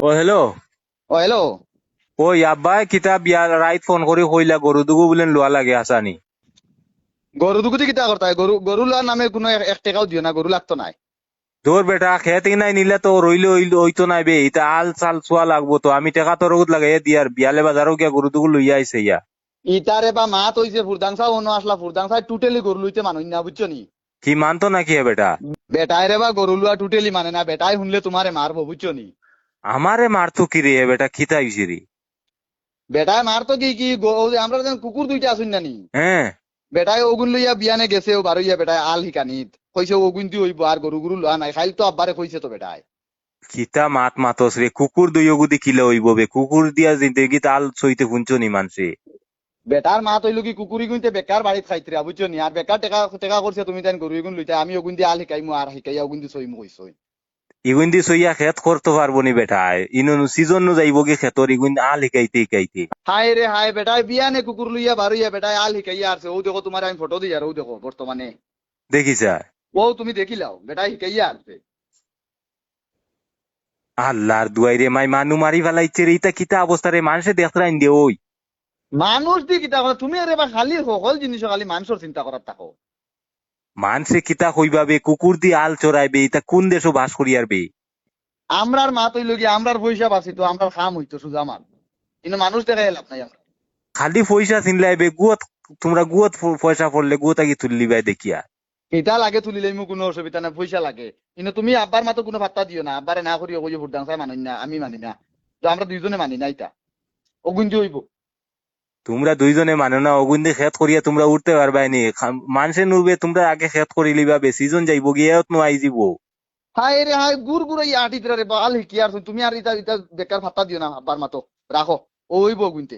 ও hello. ও hello. ওই আব্বাই কিতাব বিয়ার রাইত ফোন করে কইলা গরু দুগু বলেন লোয়া লাগে আসানি। গরু দুগুতি কিতা করতা হয়? গরু গরু লওয়ার নামে কোনো এক টাকাও দিও না, গরু লাগতো নাই। তোর বেটা খেত নাই নিলে তো রইলে ওইতো নাই বে, এটা আল চাল চুয়া লাগবো তো, আমি টেকা তোর লাগাই দিয়ার বিয়ালে বাজারও গিয়া গরু দুগু লইয়া আইছে ইয়া। ইটারে বা মা তৈছে ফুরদাংসা অন্য আসলা, ফুরদাংসায় টোটালি গরু লইতে মানুষ না, বুঝছো নি? কি মানতো নাকি হে বেটা? বেটায় রে বা গরু লওয়া টোটালি মানে না, বেটায় শুনলে তোমারে মারবো, বুঝছো নি? আমারে মারতো কি রে হে বেটা, খিতা হইছি রে? বেটায় মারতো কি কি ও যে আমরা যেন কুকুর দুইটা আসুন না নি, হ্যাঁ। বেটায় ওগুন লইয়া বিয়ানে গেছে, ও বারইয়া বেটায় আল হিকানিত কইছে ওগুন দি হইব, আর গরু গরু লওয়া নাই, খাইল তো আব্বারে কইছে তো বেটায়। খিতা মাত মাতস রে, কুকুর দুই অগুদি কিলে হইব বে, কুকুর দিয়া জিন্দগি তাল সইতে শুনছো নি মানছে? বেটার মা তৈল কি কুকুরি গুনতে বেকার বাড়িত খাইতরা, বুঝছো নি? আর বেকার টেকা টেকা করছে তুমি তাই গরু এগুন লইতে, আমি ওগুন দিয়ে আল হিকাইমু আর হিকাইয়া ওগুন দি সইমু কইছো। ইগুন্দি সইয়া খেত করতে পারবো নি বেটা, ইনু সিজন নু যাইব কি খেতর ইগুন আল হিকাইতে হিকাইতে। হায় রে হায়, বেটায় বিয়ানে কুকুর লইয়া বারইয়া বেটায় আল হিকাইয়া আসছে, ও দেখো তোমার আমি ফটো দিই, আর ও দেখো বর্তমানে দেখিছা? ও তুমি দেখিলাও বেটায় হিকাইয়া আসছে। আল্লাহর দুয়াই রে, মাই মানু মারি ফেলাইছে রে, ইতা কিতা অবস্থা রে, মানুষে দেখরাইন দে ওই। মানুষ দি কিতা কথা তুমি? আরে বা খালি সকল জিনিস খালি মানুষের চিন্তা করার থাকো। মানুষে কিতা কইবাবে, কুকুর দি আল চড়াইবে, ইতা কোন দেশও বাস করিয়ার বে? আমরার মা তৈল কি আমরার পয়সা বাঁচিত, আমরার খাম হইতো সুজা আমার, কিন্তু মানুষ দেখাই লাভ নাই আমরা। খালি পয়সা চিনলাইবে গুয়ত, তোমরা গুয়ত পয়সা পড়লে গুয়ত আগে তুললিবাই দেখিয়া। এটা লাগে তুলিলে মো কোনো অসুবিধা নাই, পয়সা লাগে, কিন্তু তুমি আব্বার মাতো কোনো পাত্তা দিও না, আব্বারে না করিও কই ভোট দাংসাই মানি না, আমি মানি না, তো আমরা দুইজনে মানি না এটা, অগুঞ্জি হইব। তোমরা দুইজনে মানো না, অগুন্দি খেত করিয়া তোমরা উঠতে পারবাই নি, মানুষে নুরবে, তোমরা আগে খেত করি লিবাবে, সিজন যাইব গিয়াত নো আই যাব। হায় রে হায়, গুড় গুড় ইয়া আটি রে বাল হিকি আর তুমি আর ইটা ইটা বেকার পাত্তা দিও না আব্বার মাতো, রাখো ও হইব গুনতে।